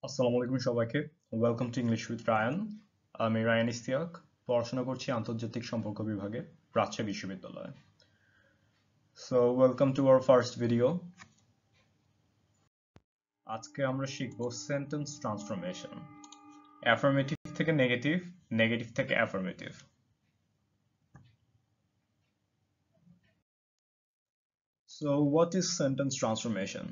আসসালামু আলাইকুম সবাইকে। Welcome to English with Rayan. আমি রায়ান ইস্তিয়াক, পড়াশোনা করছি আন্তর্জাতিক সম্পর্ক বিভাগে রাজশাহী বিশ্ববিদ্যালয়ে। So welcome to our first video. আজকে আমরা শিখব সেন্টেন্স ট্রান্সফরমেশন, অ্যাফার্মেটিভ থেকে নেগেটিভ, নেগেটিভ থেকে affirmative. So what is sentence transformation?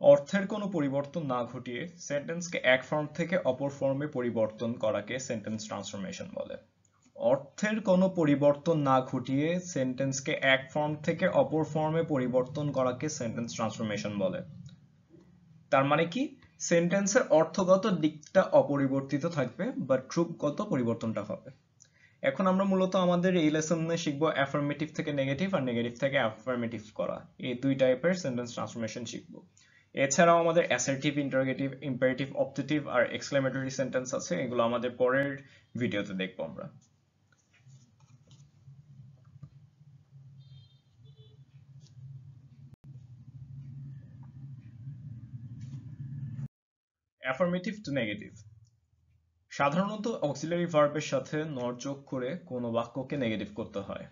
অর্থের কোনো পরিবর্তন না ঘটিয়ে সেন্টেন্সকে এক ফর্ম থেকে অপর ফর্মে পরিবর্তন করাকে সেন্টেন্স ট্রান্সফরমেশন বলে। অর্থের কোনো পরিবর্তন না ঘটিয়ে সেন্টেন্সকে এক ফর্ম থেকে অপর ফর্মে পরিবর্তন করাকে সেন্টেন্স ট্রান্সফরমেশন বলে। তার মানে কি, সেন্টেন্সের অর্থগত দিকটা অপরিবর্তিত থাকবে বাট রূপগত পরিবর্তনটা হবে। এখন আমরা মূলত আমাদের এই লেসনে শিখবো অ্যাফার্মেটিভ থেকে নেগেটিভ আর নেগেটিভ থেকে অ্যাফার্মেটিভ করা, এই দুই টাইপের সেন্টেন্স ট্রান্সফরমেশন শিখবো। এছাড়াও আমাদের অ্যাসার্টিভ, ইন্টারোগেটিভ, ইম্পারেটিভ, অপটেটিভ আর এক্সক্লেমেটরি সেন্টেন্স আছে, এগুলো আমাদের পরের ভিডিওতে দেখবো আমরা। Affirmative two negative. সাধারণত অক্সিলারি ভার্বের সাথে নট যোগ করে কোনো বাক্যকে নেগেটিভ করতে হয়।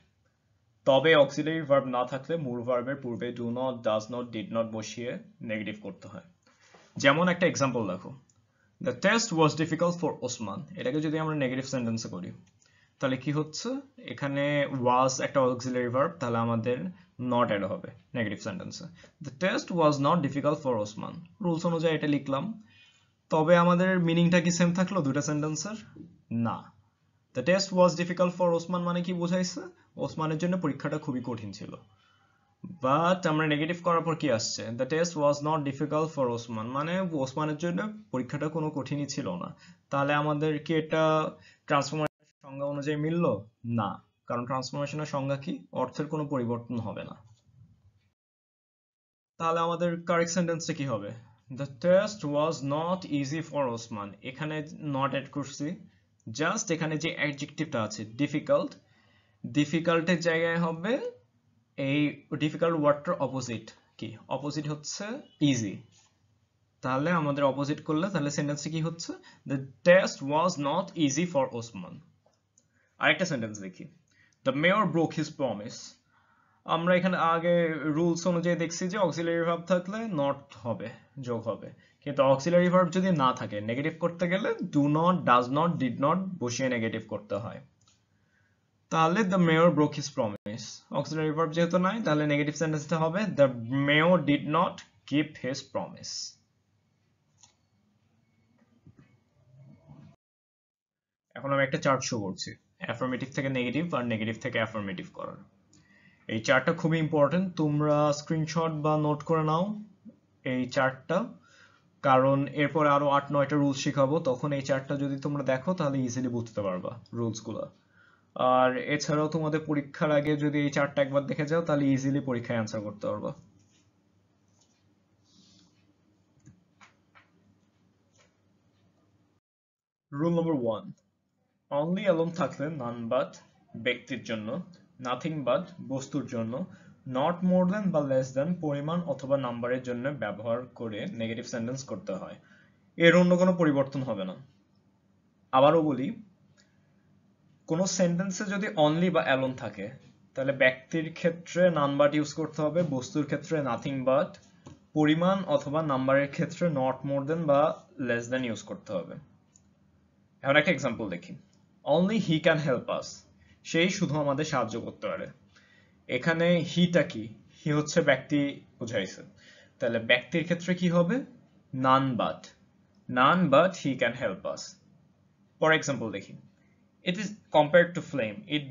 তবে অক্সিলারি ভার্ব না থাকলে মূল ভার্বের পূর্বে do not, does not, did not বসিয়ে নেগেটিভ করতে হয়। যেমন একটা এক্সাম্পল দেখো, the test was difficult for Osman. এটাকে যদি আমরা নেগেটিভ সেন্টেন্সে করি তাহলে কি হচ্ছে, এখানে ওয়াজ একটা অক্সিলারি ভার্ব, তাহলে আমাদের নট অ্যাড হবে নেগেটিভ সেন্টেন্সে। The test was not difficult for Osman, rules অনুযায়ী এটা লিখলাম, তবে আমাদের মিনিংটা কি সেম থাকলো দুটো সেন্টেন্সের? না। The test was difficult for Osman মানে কি বোঝাইছে, ওসমানের জন্য পরীক্ষাটা খুবই কঠিন ছিল। বাট আমরা নেগেটিভ করার পর কি আসছে, the test was not difficult for Osman মানে ওসমানের জন্য পরীক্ষাটা কোনো কঠিনই ছিল না। তাহলে আমাদের কি এটা ট্রান্সফরমেশন সংজ্ঞা অনুযায়ী মিললো? না, কারণ ট্রান্সফরমেশনের সংজ্ঞা কি, অর্থের কোনো পরিবর্তন হবে না। তাহলে আমাদের কারেক্ট সেন্টেন্সটা কি হবে, the test was not easy for Osman. এখানে নট অ্যাড করছি, জাস্ট এখানে যে অ্যাডজেক্টিভটা আছে ডিফিকাল্ট, ডিফিকাল্টের জায়গায় হবে এই ডিফিকাল্ট ওয়ার্ডটার অপোজিট কি, অপোজিট হচ্ছে ইজি। তাহলে আমাদের অপোজিট করলে তাহলে সেন্টেন্সে কি হচ্ছে, the test was not easy for Osman. আরেকটা সেন্টেন্স দেখি, the mayor broke his promise. আমরা এখানে আগে রুলস অনুযায়ী দেখছি যে অক্সিলারি ভার্ব থাকলে নট হবে, যোগ হবে, কিন্তু অক্সিলারি ভার্ব যদি না থাকে নেগেটিভ করতে গেলে do not, does not, did not বসিয়ে নেগেটিভ করতে হয়। তাহলে the mayor broke his promise, auxiliary verb যেহেতু নাই তাহলে নেগেটিভ সেন্টেন্সটা হবে the mayor did not keep his promise. এখন আমি একটা চার্ট শো করছি অ্যাফার্মেটিভ থেকে নেগেটিভ আর নেগেটিভ থেকে অ্যাফার্মেটিভ করার। এই চার্টটা খুবই ইম্পর্টেন্ট, তোমরা স্ক্রিনশট বা নোট করে নাও এই চার্টটা, কারণ এরপরে আরো 8-9টা রুলস শেখাবো, তখন এই চার্টটা যদি তোমরা দেখো তাহলে ইজিলি বুঝতে পারবা রুলস গুলা। আর এছাড়াও তোমাদের পরীক্ষার আগে যদি এই চার্টটা একবার দেখে যাও তাহলে ইজিলি পরীক্ষায় অ্যান্সার করতে পারবা। রুল নম্বর 1, অনলি অ্যালোন থাকলে নান বাট ব্যক্তির জন্য, নাথিং বাট বস্তুর জন্য, নট মোর দেন বা লেস দেন পরিমাণ অথবা নাম্বারের জন্য ব্যবহার করে নেগেটিভ সেন্টেন্স করতে হয়। এর অন্য কোনো পরিবর্তন হবে না। আবারও বলি, কোনো সেন্টেন্সে যদি অনলি বা অ্যালোন থাকে তাহলে ব্যক্তির ক্ষেত্রে নান বাট ইউজ করতে হবে, বস্তুর ক্ষেত্রে নাথিং বাট, পরিমাণ অথবা নাম্বারের ক্ষেত্রে নট মোর দেন বা লেস দেন ইউজ করতে হবে। এখন একটা এক্সাম্পল দেখি, অনলি হি ক্যান হেল্প আস, সেই শুধু আমাদের সাহায্য করতে পারে। এখানে হিটা কি, হি হচ্ছে ব্যক্তি বুঝাইছে, তাহলে ব্যক্তির ক্ষেত্রে কি হবে, none but, none but he can help us. For example দেখি, it is compared to flame, it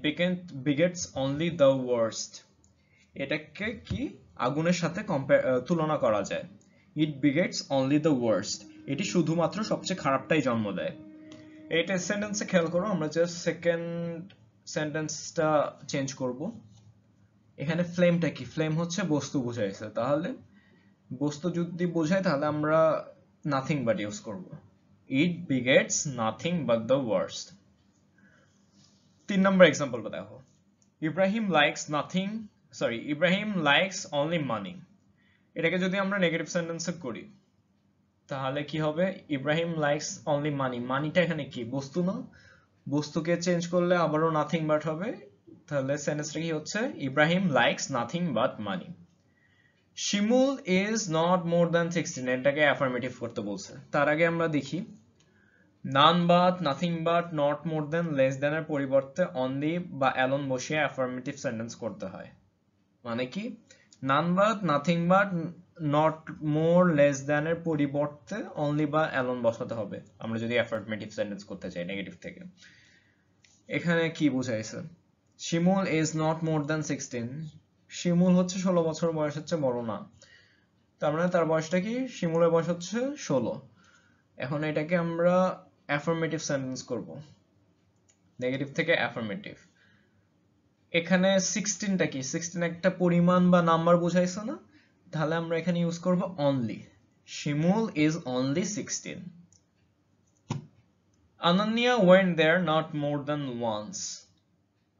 begets only the worst. এটাকে কি আগুনের সাথে তুলনা করা যায়, it begets only the worst, এটি শুধুমাত্র সবচেয়ে খারাপটাই জন্ম দেয়। এইটা সেন্টেন্সে খেয়াল করো, আমরা জাস্ট সেকেন্ড সেন্টেন্সটা চেঞ্জ করব। এখানে ফ্লেমটা কি, ফ্লেম হচ্ছে বস্তু বোঝাইছে, তাহলে বস্তু যদি বোঝায় তাহলে আমরা নাথিং বাট ইউজ করব, it begets nothing but the worst. 3 number এক্সাম্পলটা দেখো, Ibrahim likes nothing, Ibrahim likes only money. এটাকে যদি আমরা নেগেটিভ সেন্টেন্সে করি তাহলে কি হবে ইব্রাহিম লাইকস অনলি মানি মানিটা এখানে কি বস্তু না বস্তুকে চেঞ্জ করলে আবারও নাথিং বাট হবে তাহলে সেন্টেন্সটা কি হচ্ছে Ibrahim likes nothing but money Shimul is not more than 16 এটাকে অ্যাফার্মেটিভ করতে বলছে তার আগে আমরা দেখি none but nothing but not more than less than এর পরিবর্তে অনলি বা অ্যালোন বসিয়ে অ্যাফার্মেটিভ সেন্টেন্স করতে হয় মানে কি none but nothing but not more less than এর পরিবর্তে অনলি বা অ্যালোন বসাতে হবে আমরা যদি অ্যাফার্মেটিভ সেন্টেন্স করতে চাই নেগেটিভ থেকে এখানে কি বোঝাইছে শিমুল ইজ নট মোর দ্যান 16 শিমুল হচ্ছে 16 বছর বয়স হচ্ছে বড় না তার মানে তার বয়সটা কি শিমুলের বয়স হচ্ছে 16 এখন এটাকে আমরা অ্যাফার্মেটিভ সেন্টেন্স করব নেগেটিভ থেকে অ্যাফার্মেটিভ এখানে 16টা কি 16 একটা পরিমাণ বা নাম্বার বোঝাইছে না তাহলে আমরা এখানে ইউজ করব only Shimul is only 16 Ananya went there not more than once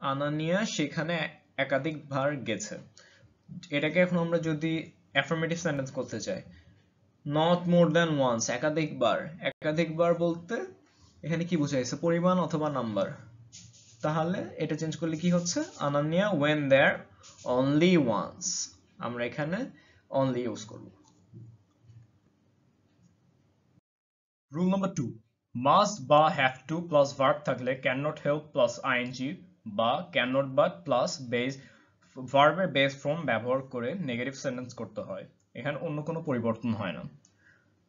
Ananya সেখানে একাধিকবার গেছে এটাকে এখন আমরা যদি অ্যাফার্মেটিভ সেন্টেন্স করতে চাই নট মোর দ্যান ওয়ান্স একাধিকবার একাধিকবার বলতে এখানে কি বোঝাইছে পরিমাণ অথবা নাম্বার তাহলে এটা চেঞ্জ করলে কি হচ্ছে আনানিয়া ওয়েন দেয়ার অনলি ওয়ান্স আমরা এখানে অনলি ইউজ করব রুল নাম্বার 2 মাস্ট বা হ্যাভ টু প্লাস ভার্ব থাকলে can not help plus ING বা can not but plus base ভার্বের বেস ফর্ম ব্যবহার করে নেগেটিভ সেন্টেন্স করতে হয় এখানে অন্য কোনো পরিবর্তন হয় না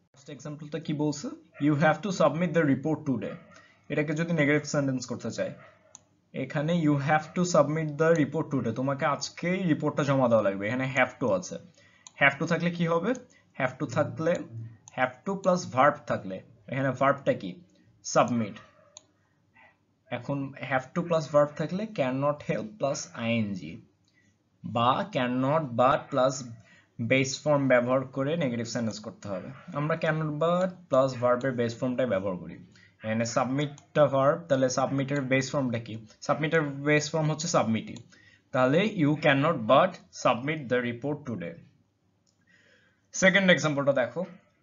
ফার্স্ট এক্সাম্পলটা কি বলছে you have to submit the report today এটাকে যদি নেগেটিভ সেন্টেন্স করতে চাই এখানে you have to submit the report today তোমাকে আজকেই রিপোর্টটা জমা দেওয়া লাগবে এখানে হ্যাভ টু আছে হ্যাভ টু থাকলে কি হবে হ্যাভ টু থাকলে হ্যাভ টু প্লাস ভার্ব থাকলে এখানে ভার্বটা কি সাবমিট এখন হ্যাভ টু প্লাস ভার্ব থাকলে can not help plus ING বা can not but plus base form ব্যবহার করে নেগেটিভ সেন্টেন্স করতে হবে আমরা ক্যান নট বাট প্লাস ভার্বের বেস ফর্মটাই ব্যবহার করি এখানে সাবমিটটা ভার্ব তাহলে সাবমিটের বেস ফর্মটা কি সাবমিটের বেস ফর্ম হচ্ছে সাবমিটি তাহলে you can not but submit the report today second এক্সাম্পলটা দেখো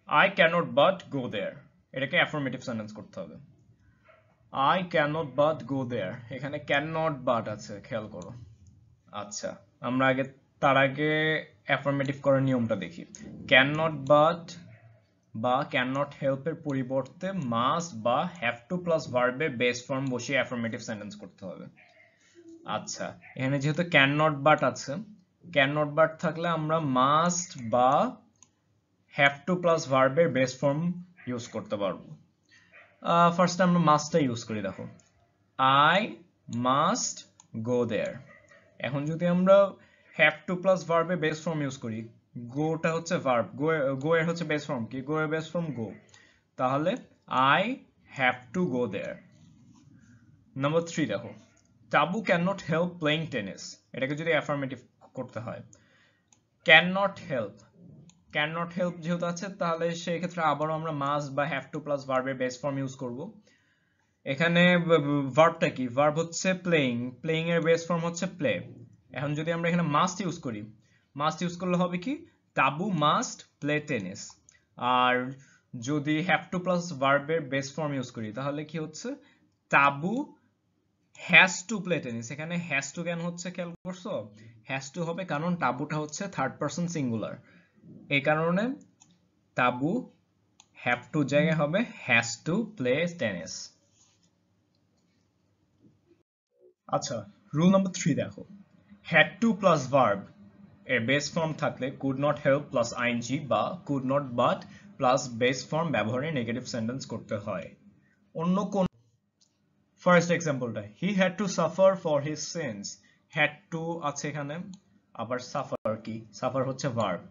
I can't but go there এটাকে অ্যাফার্মেটিভ সেন্টেন্স করতে হবে I can't but go there এখানে ক্যান নট বাট আছে খেয়াল করো আচ্ছা আমরা তার আগে অ্যাফার্মেটিভ করার নিয়মটা দেখি ক্যান নট বাট বা ক্যান নট হেল্পের পরিবর্তে মাস্ট বা হ্যাভ টু প্লাস ভার্বে বেস ফর্ম বসিয়ে অ্যাফার্মেটিভ সেন্টেন্স করতে হবে আচ্ছা এখানে যেহেতু ক্যান নট বাট আছে ক্যান নট বাট থাকলে আমরা মাস্ট বা হ্যাভ টু প্লাস ভার্বের বেস ফর্ম ইউজ করতে পারবো ফার্স্ট আমরা মাস্টটা ইউজ করি দেখো আই মাস্ট গো দেয়ার এখন যদি আমরা হ্যাভ টু প্লাস ভার্বের বেস ফর্ম ইউজ করি গোটা হচ্ছে ভার্ব গো এর হচ্ছে বেস ফর্ম কি গো এর বেস ফর্ম গো তাহলে I have to go there number 3 দেখো Tabu can not help playing tennis এটাকে যদি অ্যাফার্মেটিভ করতে হয় can not help can not help যেহেতু আছে তাহলে সেই ক্ষেত্রে আবারও আমরা মাস্ট বা হ্যাভ টু প্লাস ভার্বের বেস ফর্ম ইউজ করব এখানে ভার্বটা কি ভার্ব হচ্ছে প্লেইং প্লেইং এর বেস ফর্ম হচ্ছে প্লে এখন যদি আমরা এখানে মাস্ট ইউজ করি মাস্ট ইউজ করলে হবে কি টাবু মাস্ট প্লে টেনিস আর যদি হ্যাভ টু প্লাস ভার্বের বেস ফর্ম ইউজ করি তাহলে কি হচ্ছে টাবু হ্যাজ টু প্লে টেনিস এখানে হ্যাজ টু কেন হচ্ছে খেয়াল করছো হ্যাজ টু হবে কারণ টাবুটা হচ্ছে থার্ড পারসন সিঙ্গুলার এই কারণে টাবু হ্যাভ টু জায়গায় হবে হ্যাজ টু প্লে টেনিস আচ্ছা রুল নাম্বার 3 দেখো হ্যাড টু প্লাস ভার্ব এর বেস ফর্ম থাকলে could not help plus ING বা could not but plus base form ব্যবহারে নেগেটিভ সেন্টেন্স করতে হয় অন্য কোন ফার্স্ট এক্সাম্পলটা he had to suffer for his sins had to আছে এখানে আবার সাফার কি সাফার হচ্ছে ভার্ব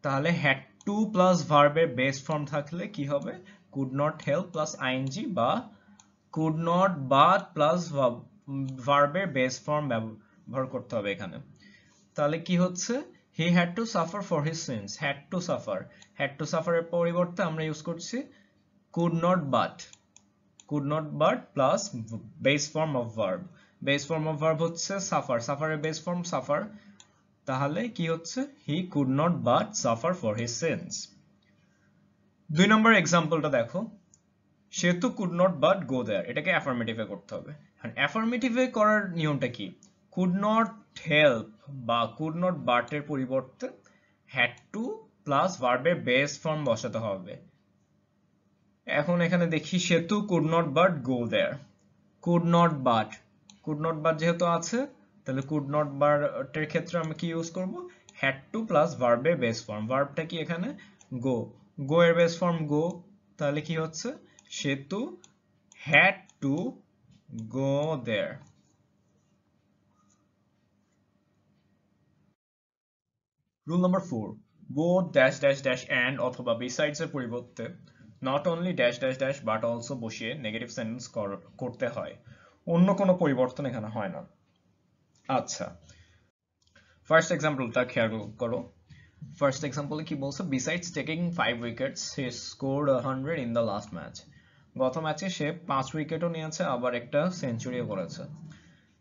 তাহলে হ্যাড টু প্লাস ভার্বের বেস ফর্ম থাকলে কি হবে could not help plus ING বা কুড নট বাট প্লাস ভার্বের বেস ফর্ম ব্যবহার করতে হবে এখানে তাহলে কি হচ্ছে he had to suffer for his sins had to suffer এর পরিবর্তে আমরা ইউজ করছি could not but plus base form of verb হচ্ছে সাফারের বেস ফর্ম সাফার তাহলে কি হচ্ছে he could not but suffer for his sins 2 number এক্সাম্পলটা দেখো, Setu could not but go there, এটাকে অ্যাফার্মেটিভে করতে হবে। অ্যাফার্মেটিভে করার নিয়মটা কি? কুড নট হেল্প বা কুড নট বাট এর পরিবর্তে হ্যাড টু প্লাস ভার্বের বেস ফর্ম বসাতে হবে। এখন এখানে দেখি Setu could not but go there, could not but যেহেতু আছে, তাহলে কুড নট বাট এর ক্ষেত্রে আমরা কি ইউজ করব? হ্যাড টু প্লাস ভার্বের বেস ফর্ম। ভার্বটা কি এখানে? গো। গো এর বেস ফর্ম গো, তাহলে কি হচ্ছে? সেতু had to go there. Rule number 4, both dash dash dash and অথবা besides এর পরিবর্তে not only dash dash dash but also বসিয়ে নেগেটিভ সেন্টেন্স করতে হয়, অন্য কোনো পরিবর্তন এখানে হয় না। আচ্ছা, ফার্স্ট এক্সাম্পলটা খেয়াল করো। ফার্স্ট এক্সাম্পলে কি বলছে? besides taking 5 wickets he scored 100 in the last match. গত ম্যাচে সে 5 উইকেটও নিয়েছে, আবার একটা সেঞ্চুরিও করেছে।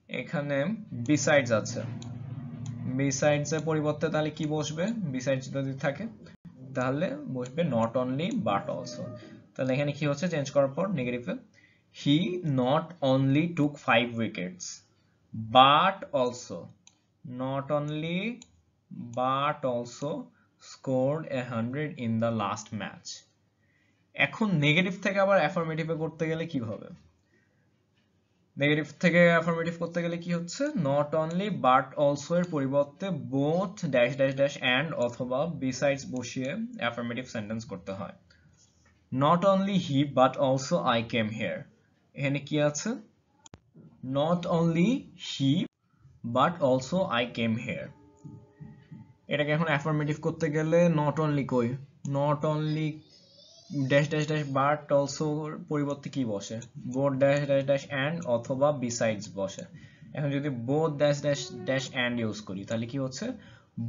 এখানে besides আছে, বিসাইডস এর পরিবর্তে তাহলে কি বসবে? বিসাইডস যদি থাকে তাহলে বসবে নট অনলি বাট অলসো। তাহলে এখানে কি হচ্ছে চেঞ্জ করার পর নেগেটিভে? He not only took 5 wickets but also, not only but also scored 100 in the last match. এখন নেগেটিভ থেকে আবার অ্যাফার্মেটিভে করতে গেলে কিভাবে? নেগেটিভ থেকে অ্যাফার্মেটিভ করতে গেলে কি হচ্ছে? নট অনলি বাট অলসো এর পরিবর্তে both dash dash dash and অথবা বিসাইডস বসিয়ে অ্যাফার্মেটিভ সেন্টেন্স করতে হয়। Not only he but also I came here, এখানে কি আছে? Not only he but also I came here. এটাকে এখন অ্যাফার্মেটিভ করতে গেলে নট অনলি কই? Not only dash dash dash but also পরিবর্তে কি বসে? Both dash dash dash and অথবা বিসাইডস বসে। এখন যদি both dash dash dash and use করি তাহলে কি হচ্ছে?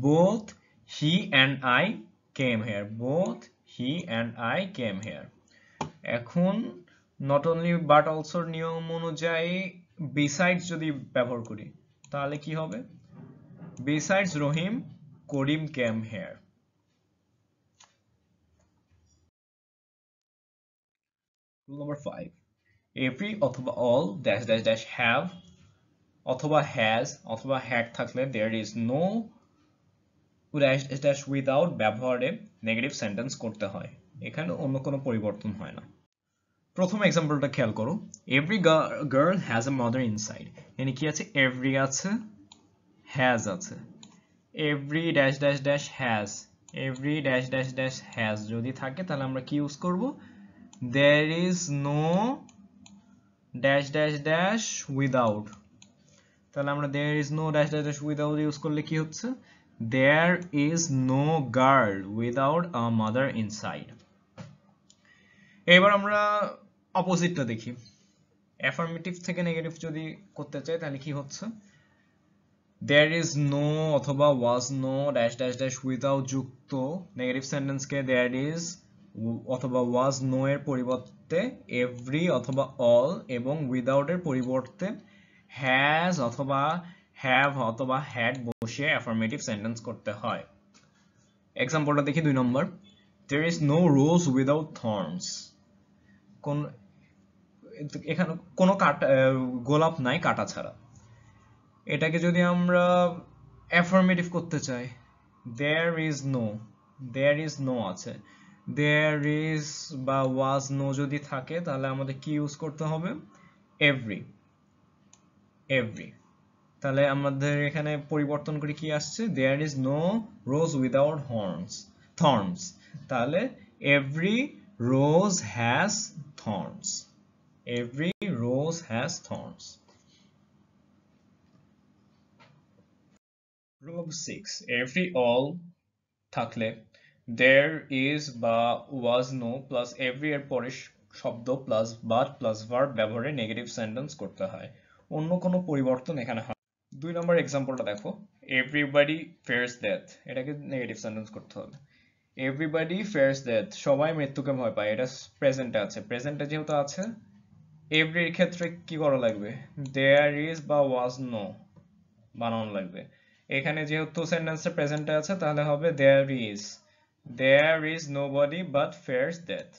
Both he and I came here, both he and I came here. এখন নট অনলি বাট অলসোর নিয়ম অনুযায়ী বিসাইডস যদি ব্যবহার করি তাহলে কি হবে? Besides Rahim Karim came here. Rule number 5, every অথবা all dash dash dash have অথবা has অথবা had থাকলে there is no dash dash dash without ব্যবহারে নেগেটিভ সেন্টেন্স করতে হয়, এখানে অন্য কোনো পরিবর্তন হয় না। প্রথম এক্সাম্পলটা খেয়াল করো, every girl has a mother inside, এখানে কি আছে? every আছে, has আছে। every dash dash dash has, every dash dash dash has যদি থাকে তাহলে আমরা কি ইউজ করব? there is no dash dash dash without, তাহলে আমরা there is no dash dash dash without use করলে কি হচ্ছে? there is no girl without a mother inside। এবার আমরা অপোজিটটা দেখি, অ্যাফার্মেটিভ থেকে নেগেটিভ যদি করতে চাই তাহলে কি হচ্ছে? there is no অথবা was no dash dash dash without যুক্ত নেগেটিভ সেন্টেন্সকে there is অথবা was no এর পরিবর্তে every অথবা all এবং without এর পরিবর্তে has অথবা have অথবা had বসিয়ে অ্যাফার্মেটিভ সেন্টেন্স করতে হয়। এক্সাম্পলটা দেখি 2 নম্বর, there is no rose without thorns, কোন এখানে কোনো গোলাপ নাই কাটা ছাড়া। এটাকে যদি আমরা অ্যাফার্মেটিভ করতে চাই, there is no, there is no আছে, there is বা was no যদি থাকে তাহলে আমাদের কি ইউজ করতে হবে? every, every। তাহলে আমাদের এখানে পরিবর্তন করে কি আসছে? there is no rose without thorns, তাহলে every rose has thorns, every rose has thorns। Rule number 6, every all থাকলে there is বা was no প্লাস every এর পরে শব্দ প্লাস but প্লাস verb ব্যবহারে নেগেটিভ সেন্টেন্স করতে হয়, অন্য কোনো পরিবর্তন এখানে হয়। 2 নম্বর এক্সাম্পলটা দেখো, everybody fears death, এটাকে নেগেটিভ সেন্টেন্স করতে হবে। everybody fears death, সবাই মৃত্যুকে ভয় পায়, এটা প্রেজেন্টে আছে, প্রেজেন্টে যেহেতু আছে every এর ক্ষেত্রে কি করা লাগবে? there is বা was no বানানো লাগবে। এখানে যেহেতু সেন্টেন্সটা প্রেজেন্টে আছে তাহলে হবে there is, there is nobody but fears death.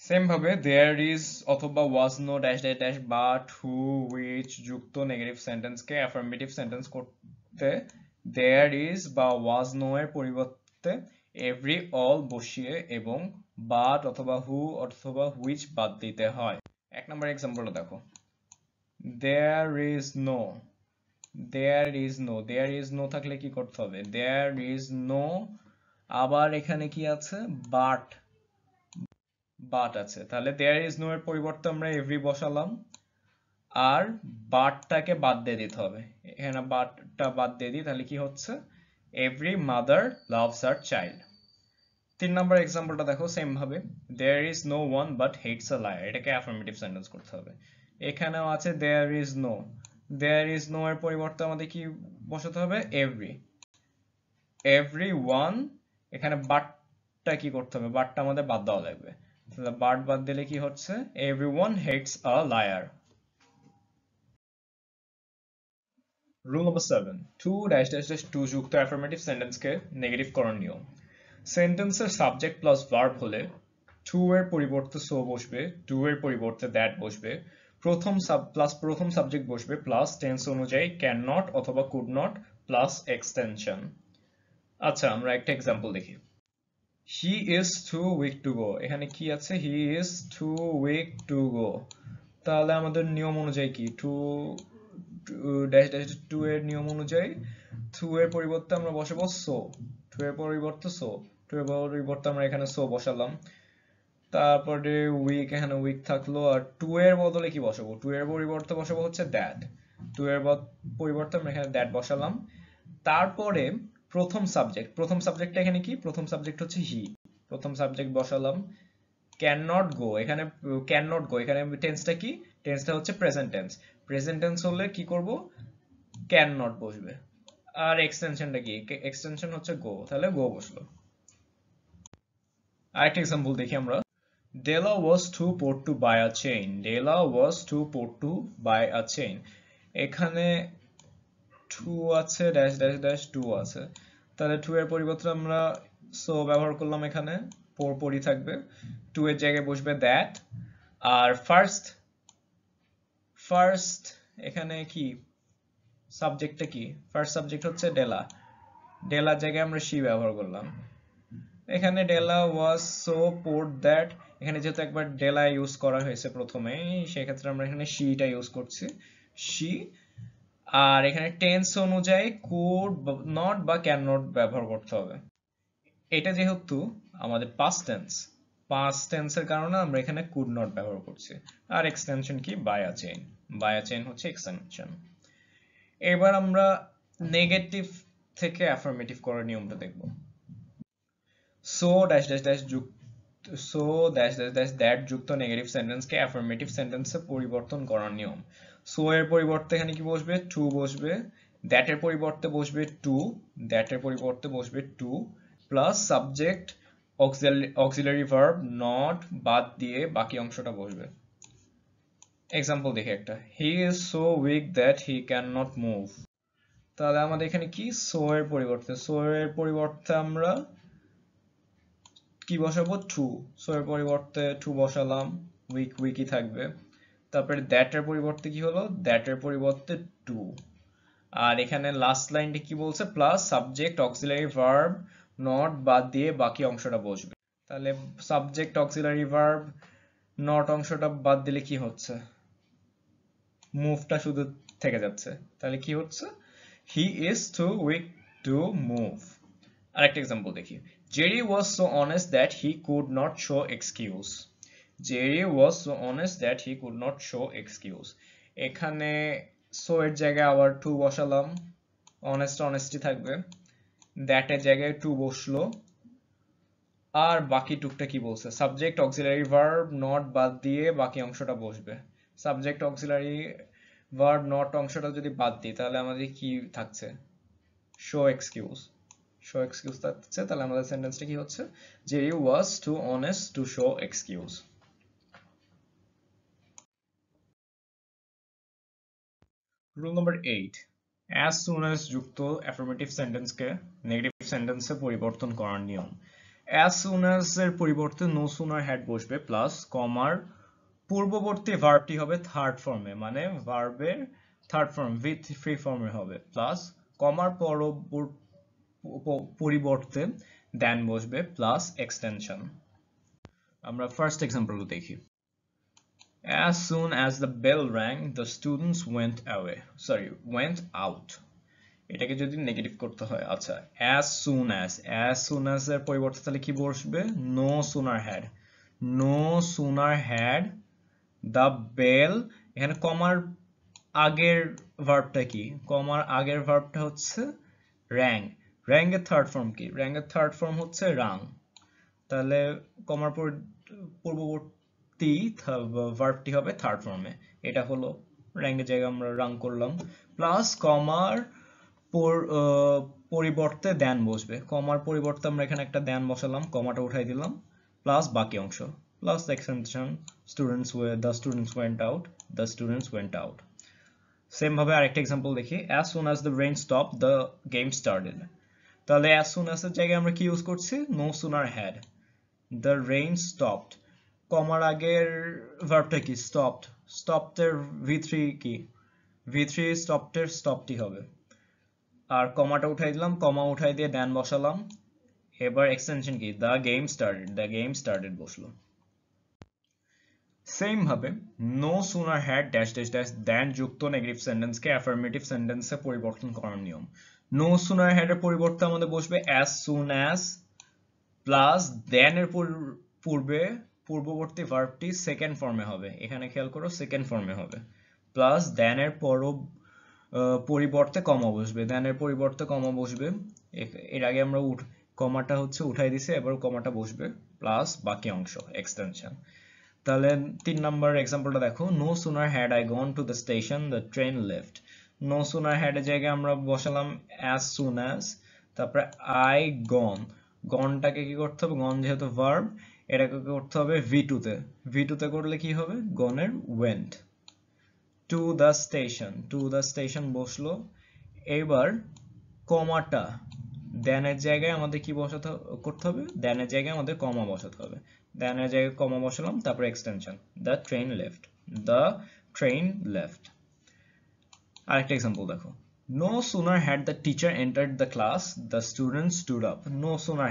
Same ভাবে there is অথবা was no dash dash dash but who which যুক্ত নেগেটিভ সেন্টেন্সকে অ্যাফার্মেটিভ সেন্টেন্স করতে there is বা was no এর পরিবর্তে every all বসিয়ে এবং but অথবা who অথবা which বাদ দিতে হয়। এক নম্বর এক্সাম্পলটা দেখো, there is no, there is no থাকলে কি করতে হবে, there is no, আবার এখানে কি আছে, বাট আছে, তাহলে there is no এর পরিবর্তে আমরা every বসালাম আর বাটটাকে বাদ দিয়ে দিতে হবে। এখানে বাটটা বাদ দিয়ে দিই তাহলে কি হচ্ছে, every mother loves her child। 3 number এক্সাম্পলটা দেখো সেম ভাবে, there is no one but hates a liar, এটাকে অ্যাফার্মেটিভ সেন্টেন্স করতে হবে। এখানেও আছে there is no এর পরিবর্তে আমাদের কি বসাতে হবে, every one, এখানে বাটটা কি করতে হবে, বাটটা আমাদের বাদ দেওয়া লাগবে, তাহলে বাট বাদ দিলে কি হচ্ছে, everyone hates a liar। Rule number 7, to dash dash dash to যুক্ত অ্যাফার্মেটিভ সেন্টেন্সকে নেগেটিভ করার নিয়ম। সেন্টেন্সের সাবজেক্ট প্লাস ভার্ব হলে টু এর পরিবর্তে সো বসবে, টু এর পরিবর্তে দ্যাট বসবে, প্রথম সাবজেক্ট বসবে প্লাস টেন্স অনুযায়ী ক্যান নট অথবা কুড নট প্লাস এক্সটেনশন। আচ্ছা আমরা একটা এক্সাম্পল দেখি, he is too weak to go, এখানে কি আছে, he is too weak to go, তাহলে আমাদের নিয়ম অনুযায়ী কি, টু ড্যাশ ড্যাশ টু এর নিয়ম অনুযায়ী টু এর পরিবর্তে আমরা বসাবো সো, টু এর পরিবর্তে সো, টু এর পরিবর্তে আমরা এখানে সো বসালাম, তারপরে উইক, এখানে উইক থাকলো, আর টু এর বদলে কি বসাবো, টু এর পরিবর্তে বসাবো হচ্ছে দ্যাট, টু এর পরিবর্তে আমরা এখানে দ্যাট বসালাম। তারপরে প্রথম সাবজেক্টটা এখানে কি, প্রথম সাবজেক্ট হচ্ছে হি, প্রথম সাবজেক্ট বসালাম, ক্যান নট গো, এখানে টেন্সটা কি, টেন্সটা হচ্ছে প্রেজেন্ট টেন্স হলে কি করব, ক্যান নট বসবে, আর এক্সটেনশনটা কি, এক্সটেনশন হচ্ছে গো, তাহলে গো বসলো। আরেকটা এক্সাম্পল দেখি আমরা, Della was too poor to buy a chain, Della was too poor to buy a chain, এখানে টু আছে, ড্যাশ ড্যাশ ড্যাশ টু আছে, তাহলে টু এর পরিবর্তে আমরা সো ব্যবহার করলাম, এখানে পরই থাকবে, টু এর জায়গায় বসবে দ্যাট, আর ফার্স্ট এখানে কি সাবজেক্টটা কি, ফার্স্ট সাবজেক্ট হচ্ছে ডেলার জায়গায় আমরা শি ব্যবহার করলাম, এখানে ডেলা ওয়াজ সো পোর দ্যাট, এখানে যেহেতু একবার ডেলা ইউজ করা হয়েছে প্রথমে, সেক্ষেত্রে আমরা এখানে শিটা ইউজ করছি, শি, আর এখানে টেন্স অনুযায়ী কুড নট বা ক্যান নট ব্যবহার করতে হবে। এটা যেহেতু আমাদের পাস্ট টেন্সের কারণে আমরা এখানে কুড নট ব্যবহার করছি, আর এক্সটেনশন কি, বাই আ চেইন হচ্ছে এক্সটেনশন। এবার আমরা নেগেটিভ থেকে অ্যাফার্মেটিভ করার নিয়মটা দেখব। So dash dash dash that যুক্ত নেগেটিভ সেন্টেন্সকে অ্যাফার্মেটিভ সেন্টেন্সে পরিবর্তন করার নিয়ম। সো এর পরিবর্তে এখানে কি বসবে, টু বসবে, দ্যাটের পরিবর্তে বসবে to plus subject auxiliary verb not বাদ দিয়ে বাকি অংশটা বসবে। এক্সাম্পল দেখি একটা, he is so weak that he can not move, তাহলে আমাদের এখানে কি, সো এর পরিবর্তে আমরা কি বসাবো, টু, সো এর পরিবর্তে টু বসালাম, উইকই থাকবে, তারপরে দ্যাটের পরিবর্তে কি হলো, দ্যাটের পরিবর্তে টু, আর এখানে লাস্ট লাইনটা কি বলছে, plus subject auxiliary verb not বাদ দিয়ে বাকি অংশটা বসবে, তাহলে সাবজেক্ট অক্সিলারি ভার্ব নট অংশটা বাদ দিলে কি হচ্ছে, মুভটা শুধু থেকে যাচ্ছে, তাহলে কি হচ্ছে, he is too weak to move. আরেকটা এক্সাম্পল দেখি, Jerry was so honest that he could not show excuse, Jerry was so honest that he could not show excuse, এখানে সো এর জায়গায় আবার টু বসালাম, অনেস্টি থাকবে, দ্যাট এর জায়গায় টু বসলো, আর বাকি টুকটা কি বলছে, সাবজেক্ট অক্সিলারি ভার্ব নট বাদ দিয়ে বাকি অংশটা বসবে, সাবজেক্ট অক্সিলারি ভার্ব নট অংশটা যদি বাদ দিই তাহলে আমাদের কি থাকছে, শো এক্সকিউজ থাকছে, তাহলে আমাদের সেন্টেন্সটা কি হচ্ছে, Jerry was too honest to show excuse। Rule number 8, as soon as যুক্ত অ্যাফার্মেটিভ সেন্টেন্সকে নেগেটিভ সেন্টেন্সে পরিবর্তন করার নিয়ম। as soon as এর পরিবর্তে no sooner had বসবে প্লাস কমার পূর্ববর্তী ভার্বটি হবে থার্ড ফর্মে, মানে ভার্বের থার্ড ফর্ম উইথ ফ্রি ফর্মে হবে, প্লাস কমার পরিবর্তে দেন বসবে প্লাস এক্সটেনশন। আমরা ফার্স্ট এক্সাম্পলটা দেখি। As soon as the bell rang, the students went out. এটাকে যদি নেগেটিভ করতে হয়, আচ্ছা as soon as এর পরিবর্তে তাহলে কি বসবে? no sooner had the bell। এখানে কমার আগের ভার্বটা কি? কমার আগের ভার্বটা হচ্ছে rang। rang এর থার্ড ফর্ম কি? rang এর থার্ড ফর্ম হচ্ছে rang। তাহলে কমার পূর্ববর্তী ভার্বটি হবে থার্ড ফর্মে, এটা হলো rang এর জায়গায় আমরা rang করলাম, প্লাস কমার পরিবর্তে দেন বসবে, কমার পরিবর্তে আমরা এখানে একটা দেন বসালাম, কমাটা উঠাই দিলাম, প্লাস বাকি অংশ plus extension the students went out। Same ভাবে আরেকটা এক্সাম্পল দেখি। as soon as the rain stopped the game started। তাহলে as soon as এর জায়গায় আমরা কি ইউজ করছি? no sooner had। the rain stopped, কমার আগের ভার্বটা কি? stopped এর v3 কি? v3 stopped এর স্টপটি হবে, আর কমাটা উঠাই দিলাম, কমা উঠাই দিয়ে দেন বসালাম, এবার এক্সটেনশন কি? the game started বসলো। সেম ভাবে no sooner had দেন যুক্ত নেগেটিভ সেন্টেন্সকে অ্যাফার্মেটিভ সেন্টেন্সে পরিবর্তন করার নিয়ম। no sooner had এর পরিবর্তে আমাদের বসবে as soon as প্লাস দেন এর পূর্ববর্তী ভার্বটি সেকেন্ড ফর্মে হবে, এখানে খেয়াল করো সেকেন্ড ফর্মে হবে, প্লাস দেন এর পরিবর্তে কমা বসবে, এর আগে আমরা কমাটা হচ্ছে উঠাই দিছি, এবার কমাটা বসবে, প্লাস বাকি অংশ এক্সটেনশন। তাহলে 3 নাম্বার এক্সাম্পলটা দেখো। no sooner had I gone to the station the train left। no sooner had এর জায়গায় আমরা বসালাম as soon as, তারপরে I গনটাকে কি করতে হবে? গন যেহেতু ভার্ব, এটাকে করতে হবে v2 তে করলে কি হবে? গনের went। to the station বসলো, এবার কমাটা দেনের জায়গায় আমাদের কি করতে হবে? দেনের জায়গায় আমাদের কমা বসাতে হবে, দেনের জায়গায় কমা বসালাম, তারপর এক্সটেনশন the train left। আরেকটা এক্সাম্পল দেখো। no sooner had the teacher entered the class the students stood up। no sooner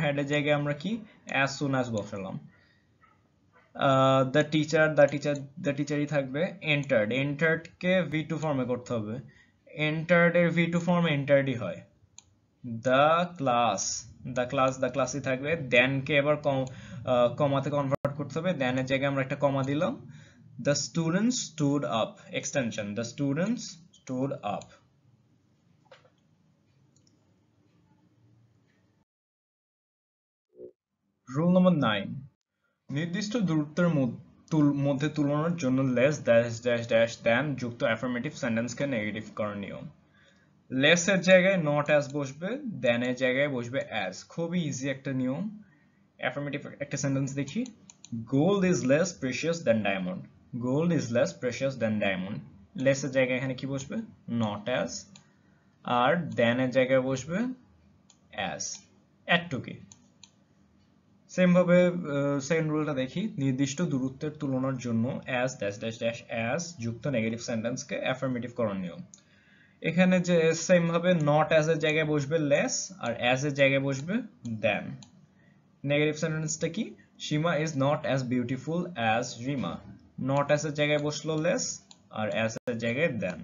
had এর জায়গায় আমরা কি? as soon as বসালাম, the teacherই থাকবে, entered কে v2 ফর্মে করতে হবে, entered এর v2 ফর্ম enteredই হয়, the classই থাকবে, then কে এবার কমাতে কনভার্ট করতে হবে, then এর জায়গায় আমরা একটা কমা দিলাম, the students stood up extension the students stood up। Rule number 9, নির্দিষ্ট দূরত্বের মধ্যে তুলনার জন্য লেস দেন যুক্ত অ্যাফার্মেটিভ সেন্টেন্সকে নেগেটিভ করার নিয়ম। লেস এর জায়গায় নট অ্যাজ বসবে, দেন এর জায়গায় বসবে অ্যাজ। খুবই ইজি একটা নিয়ম। অ্যাফার্মেটিভ একটা সেন্টেন্স দেখি। Gold is less precious than diamond. Less এর জায়গায় এখানে কি বসবে? Not as. আর দেন এর জায়গায় বসবে অ্যাজ। অ্যাড টু কি? সেম ভাবে সেকেন্ড রুলটা দেখি। নির্দিষ্ট দূরত্বের তুলনার জন্য অ্যাজ যুক্ত নেগেটিভ সেন্টেন্সকে অ্যাফার্মেটিভ করার নিয়ম। এখানে যে সেম ভাবে নট অ্যাজ এর জায়গায় বসবে লেস, আর অ্যাজ এর জায়গায় বসবে দেন। নেগেটিভ সেন্টেন্সটা কি? Seema is not as beautiful as Rima. Not as এর জায়গায় বসলো লেস, আর অ্যাজ এর জায়গায় দেন।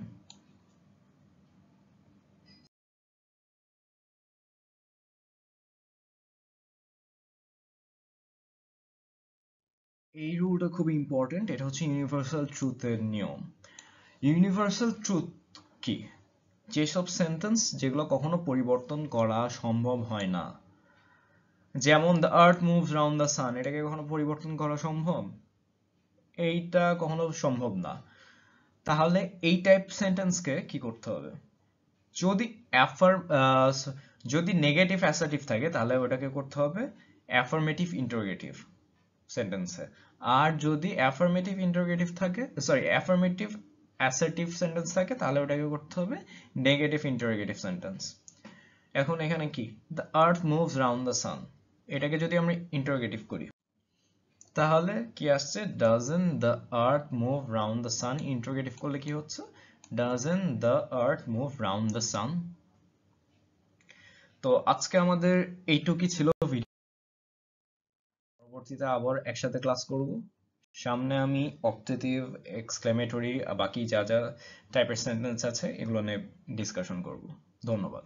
এই রুলটা খুব ইম্পর্টেন্ট। এটা হচ্ছে ইউনিভার্সাল ট্রুথের নিয়ম। ইউনিভার্সাল ট্রুথ কি? যেসব সেন্টেন্স যেগুলো কখনো পরিবর্তন করা সম্ভব হয় না, যেমন the earth moves round the sun, এটাকে কখনো পরিবর্তন করা সম্ভব? এইটা কখনো সম্ভব না। তাহলে এই টাইপ সেন্টেন্সকে কি করতে হবে? যদি নেগেটিভ অ্যাসার্টিভ থাকে তাহলে ওটাকে করতে হবে অ্যাফার্মেটিভ ইন্টারোগেটিভ সেন্টেন্সে। আর যদি অ্যাফার্মেটিভ অ্যাসার্টিভ সেন্টেন্স থাকে তাহলে ওটাকে করতে হবে নেগেটিভ ইন্টারোগেটিভ সেন্টেন্স। এখন এখানে কি the earth moves round the sun, এটাকে যদি আমরা ইন্টারোগেটিভ করি তাহলে কি আসছে doesn't the earth move round the sun, interrogative করলে কি হচ্ছে doesn't the earth move round the sun. তো আজকে আমাদের এইটুকুই ছিল ভিডিও, পরবর্তীতে আবার একসাথে ক্লাস করব। সামনে আমি অপটেটিভ, এক্সক্লেমেটরি, বাকি যা যা টাইপের সেন্টেন্স আছে এগুলো নিয়ে ডিসকাশন করব। ধন্যবাদ।